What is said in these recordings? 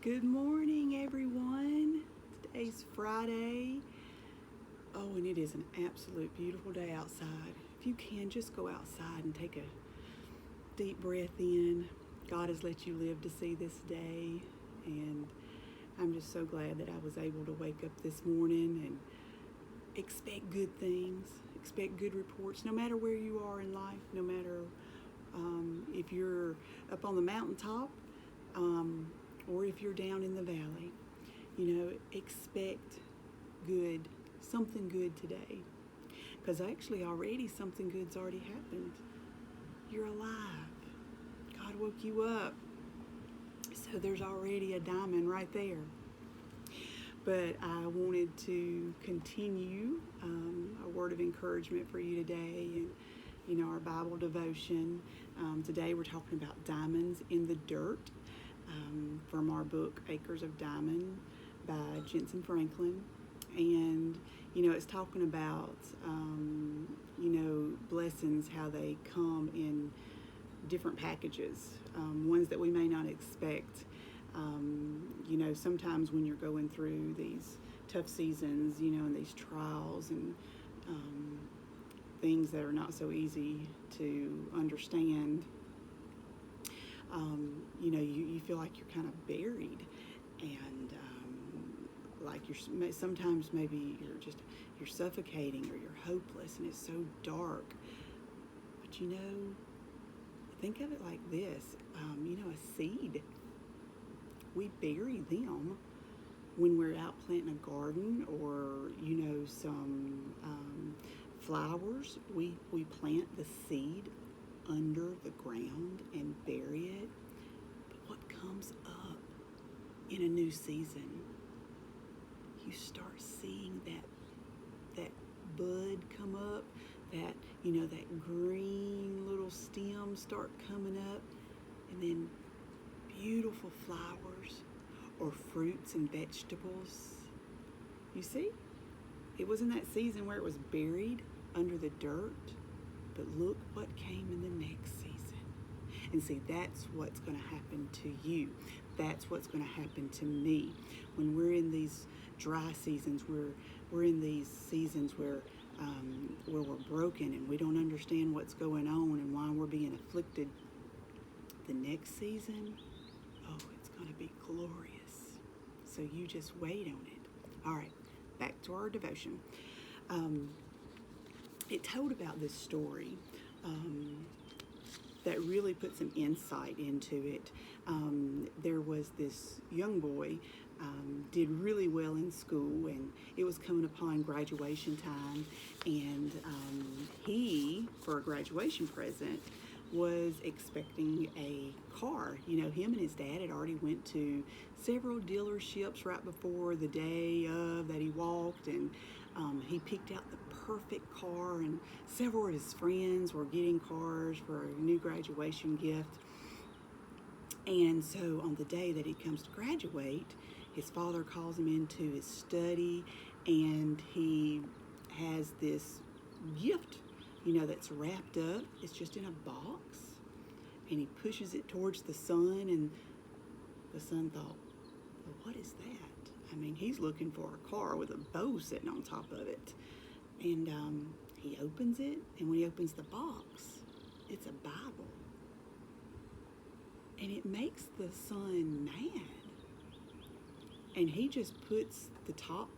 Good morning, everyone. Today's Friday. Oh, and it is an absolute beautiful day outside. If you can, just go outside and take a deep breath in. God has let you live to see this day, and I'm just so glad that I was able to wake up this morning and expect good things, expect good reports, no matter where you are in life, no matter if you're up on the mountaintop or if you're down in the valley. Expect good, something good today. Because actually already something good's already happened. You're alive. God woke you up. So there's already a diamond right there. But I wanted to continue a word of encouragement for you today, and our Bible devotion. Today we're talking about diamonds in the dirt from our book Acres of Diamond by Jentezen Franklin. And it's talking about blessings, how they come in different packages, ones that we may not expect. Sometimes when you're going through these tough seasons, and these trials and things that are not so easy to understand, you feel like you're kind of buried, and like sometimes maybe you're suffocating, or you're hopeless, and it's so dark. But think of it like this: a seed. We bury them when we're out planting a garden, or some flowers. We plant the seed under the ground and bury it. But what comes up in a new season? You start seeing that bud come up, that that green little stem start coming up, and then beautiful flowers or fruits and vegetables. You see, it was in that season where it was buried under the dirt, but look what came in the next season. And see, that's what's going to happen to you. That's what's going to happen to me when we're in these dry seasons. We're in these seasons where we're broken and we don't understand what's going on and why we're being afflicted. The next season, oh, it's going to be glorious. So you just wait on it. All right, back to our devotion. It told about this story that really put some insight into it. There was this young boy, did really well in school, and it was coming upon graduation time, and he, for a graduation present, was expecting a car. Him and his dad had already went to several dealerships right before the day of that he walked, and he picked out the perfect car, and several of his friends were getting cars for a new graduation gift. And so on the day that he comes to graduate, his father calls him into his study, and he has this gift that's wrapped up. It's just in a box, and he pushes it towards the son, and the son thought, well, what is that? I mean, he's looking for a car with a bow sitting on top of it. And he opens it, and when he opens the box, it's a Bible. And it makes the son mad. And he just puts the top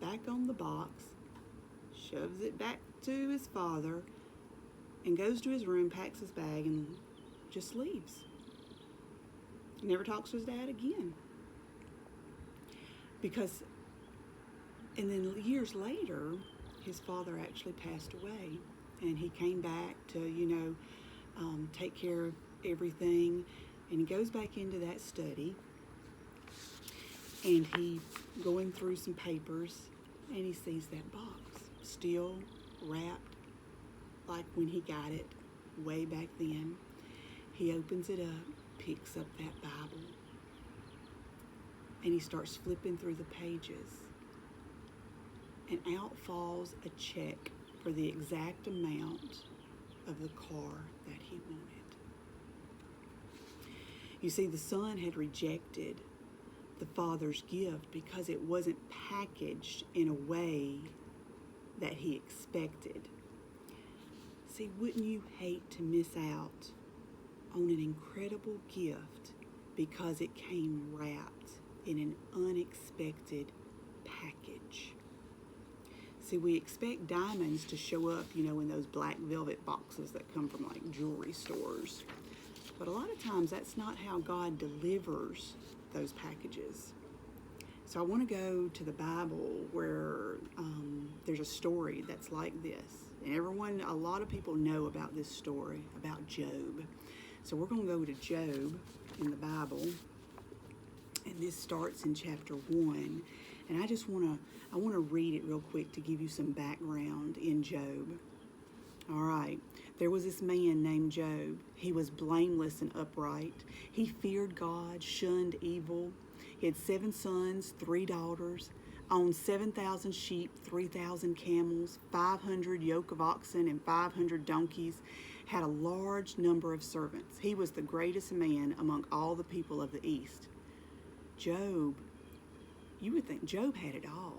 back on the box, shoves it back to his father, and goes to his room, packs his bag, and just leaves. Never talks to his dad again. And then years later, his father actually passed away, and he came back to, take care of everything, and he goes back into that study, and he going through some papers, and he sees that box still wrapped like when he got it way back then. He opens it up, picks up that Bible, and he starts flipping through the pages, and out falls a check for the exact amount of the car that he wanted. You see, the son had rejected the Father's gift because it wasn't packaged in a way that he expected. See, wouldn't you hate to miss out on an incredible gift because it came wrapped in an unexpected package? See, we expect diamonds to show up, in those black velvet boxes that come from like jewelry stores. But a lot of times that's not how God delivers those packages. So I want to go to the Bible where there's a story that's like this. And a lot of people know about this story, about Job. So we're going to go to Job in the Bible. And this starts in chapter 1. And I want to read it real quick to give you some background in Job. All right. There was this man named Job. He was blameless and upright. He feared God, shunned evil. He had 7 sons, 3 daughters, owned 7,000 sheep, 3,000 camels, 500 yoke of oxen, and 500 donkeys, had a large number of servants. He was the greatest man among all the people of the East. Job, you would think Job had it all.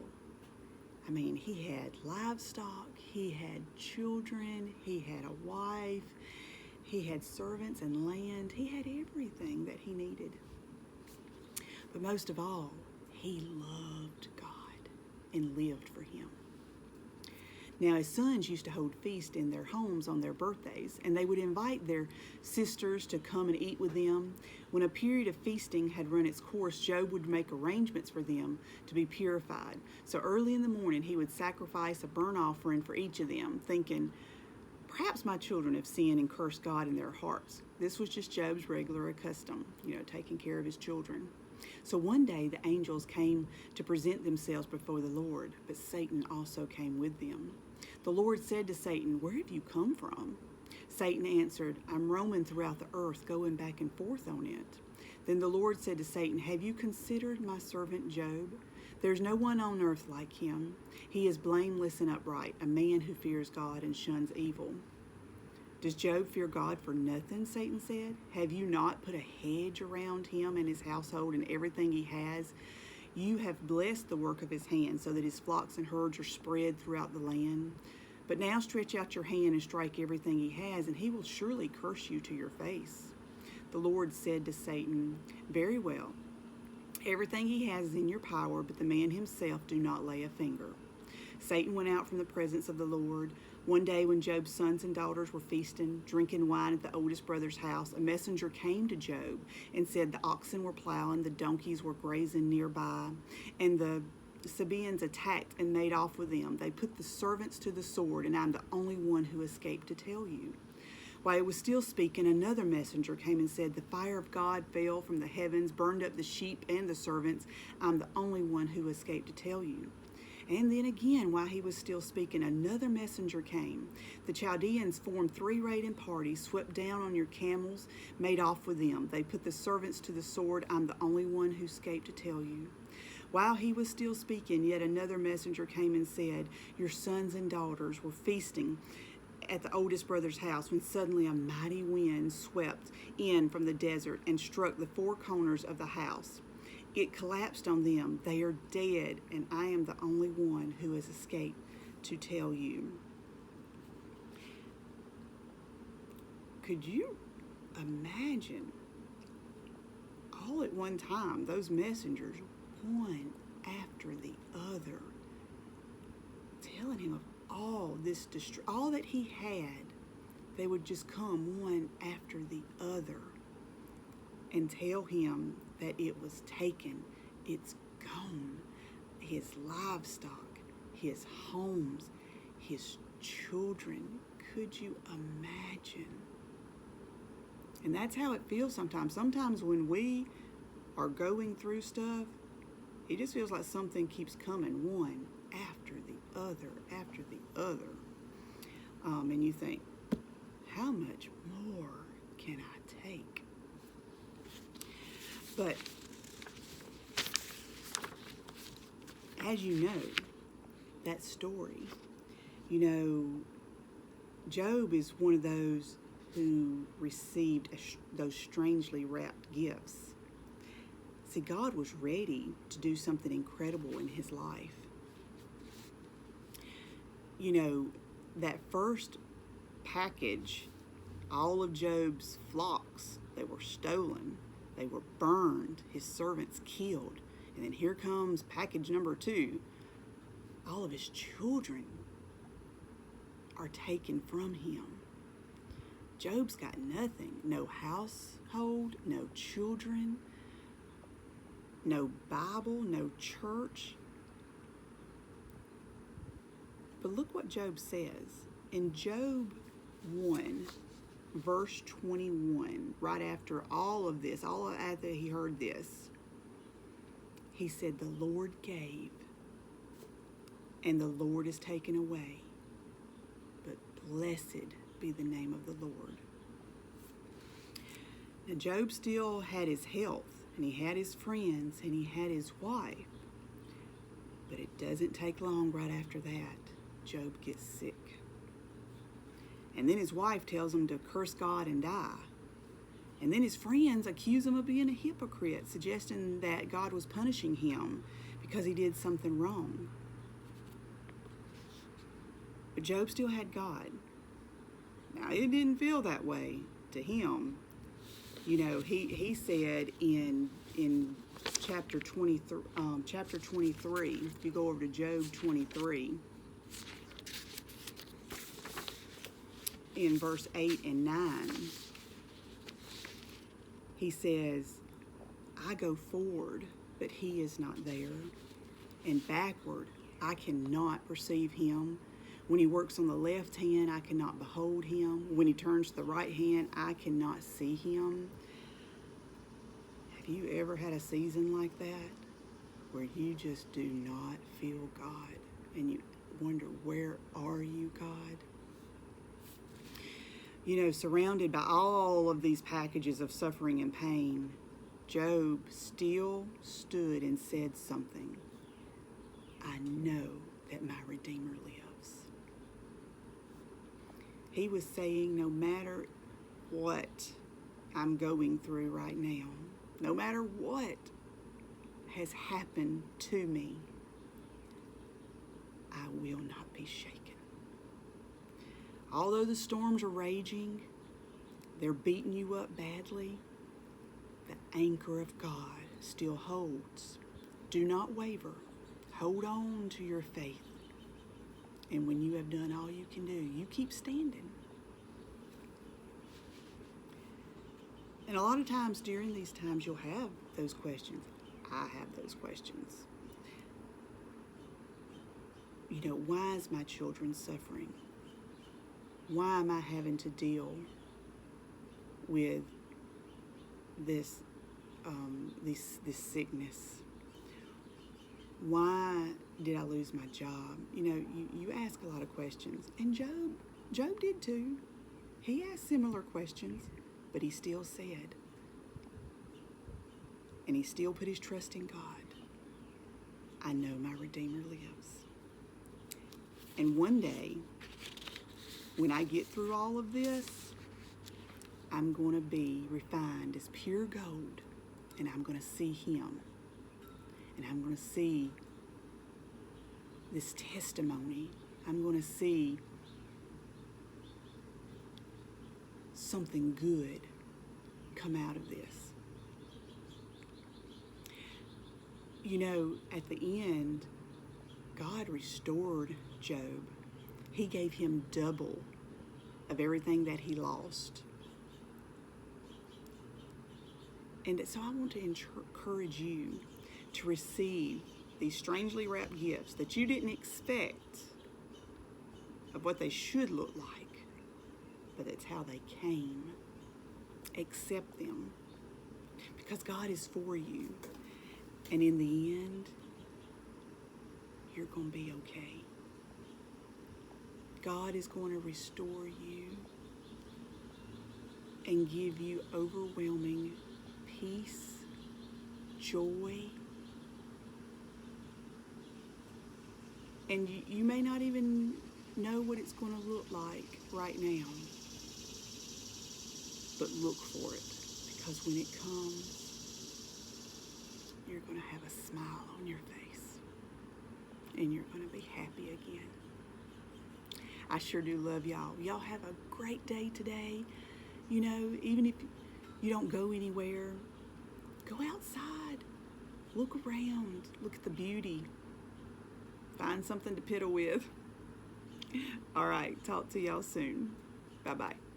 I mean, he had livestock, he had children, he had a wife, he had servants and land. He had everything that he needed. But most of all, he loved God and lived for him. Now, his sons used to hold feasts in their homes on their birthdays, and they would invite their sisters to come and eat with them. When a period of feasting had run its course, Job would make arrangements for them to be purified. So early in the morning, he would sacrifice a burnt offering for each of them, thinking, perhaps my children have sinned and cursed God in their hearts. This was just Job's regular custom, taking care of his children. So one day the angels came to present themselves before the Lord, but Satan also came with them. The Lord said to Satan, "Where have you come from?" Satan answered, "I'm roaming throughout the earth, going back and forth on it." Then the Lord said to Satan, "Have you considered my servant Job? There's no one on earth like him. He is blameless and upright, a man who fears God and shuns evil." "Does Job fear God for nothing?" Satan said. "Have you not put a hedge around him and his household and everything he has? You have blessed the work of his hands so that his flocks and herds are spread throughout the land. But now stretch out your hand and strike everything he has, and he will surely curse you to your face." The Lord said to Satan, "Very well. Everything he has is in your power, but the man himself do not lay a finger." Satan went out from the presence of the Lord. One day when Job's sons and daughters were feasting, drinking wine at the oldest brother's house, a messenger came to Job and said the oxen were plowing, the donkeys were grazing nearby, and the Sabaeans attacked and made off with them. They put the servants to the sword, and I'm the only one who escaped to tell you. While he was still speaking, another messenger came and said, "The fire of God fell from the heavens, burned up the sheep and the servants. I'm the only one who escaped to tell you." And then again, while he was still speaking, another messenger came. "The Chaldeans formed 3 raiding parties, swept down on your camels, made off with them. They put the servants to the sword. I'm the only one who escaped to tell you." While he was still speaking, yet another messenger came and said, "Your sons and daughters were feasting at the oldest brother's house when suddenly a mighty wind swept in from the desert and struck the 4 corners of the house. It collapsed on them. They are dead, and I am the only one who has escaped to tell you." Could you imagine all at one time, those messengers, one after the other, telling him of all this, all that he had? They would just come one after the other and tell him that it was taken, it's gone. His livestock, his homes, his children. Could you imagine? And that's how it feels sometimes. Sometimes when we are going through stuff, it just feels like something keeps coming, one after the other, after the other. And you think, how much more can I take? But as you know, that story, Job is one of those who received those strangely wrapped gifts. See, God was ready to do something incredible in his life. You know, that first package, all of Job's flocks, they were stolen, they were burned, his servants killed. And then here comes package number 2. All of his children are taken from him. Job's got nothing. No household, no children, no Bible, no church. But look what Job says. In Job 1, verse 21, right after all of this, all after he heard this, he said, the Lord gave, and the Lord is taken away. But blessed be the name of the Lord. Now, Job still had his health, and he had his friends, and he had his wife. But it doesn't take long right after that. Job gets sick. And then his wife tells him to curse God and die. And then his friends accuse him of being a hypocrite, suggesting that God was punishing him because he did something wrong. But Job still had God. Now, it didn't feel that way to him. You know, he said in chapter 23, if you go over to Job 23, in verse 8 and 9, he says, I go forward, but he is not there, and backward I cannot perceive him. When he works on the left hand, I cannot behold him. When he turns to the right hand, I cannot see him. Have you ever had a season like that where you just do not feel God and you wonder, where are you, God? You know, surrounded by all of these packages of suffering and pain, Job still stood and said something. I know that my Redeemer lives. He was saying, no matter what I'm going through right now, no matter what has happened to me, I will not be shaken. Although the storms are raging, they're beating you up badly, the anchor of God still holds. Do not waver. Hold on to your faith. And when you have done all you can do, you keep standing. And a lot of times during these times, you'll have those questions. I have those questions. You know, why is my children suffering? Why am I having to deal with this sickness? Why did I lose my job? You know, you ask a lot of questions. And Job did too. He asked similar questions, but he still said, and he still put his trust in God, I know my Redeemer lives. And one day, when I get through all of this, I'm going to be refined as pure gold, and I'm going to see him. And I'm going to see this testimony. I'm going to see something good come out of this. You know, at the end, God restored Job. He gave him double of everything that he lost. And so I want to encourage you to receive these strangely wrapped gifts that you didn't expect of what they should look like, but it's how they came. Accept them, because God is for you, and in the end, you're going to be okay. God is going to restore you and give you overwhelming peace, joy. And you may not even know what it's going to look like right now. But look for it. Because when it comes, going to have a smile on your face, and you're going to be happy again. I sure do love y'all. Y'all have a great day today. You know, even if you don't go anywhere, go outside. Look around. Look at the beauty. Find something to piddle with. All right. Talk to y'all soon. Bye-bye.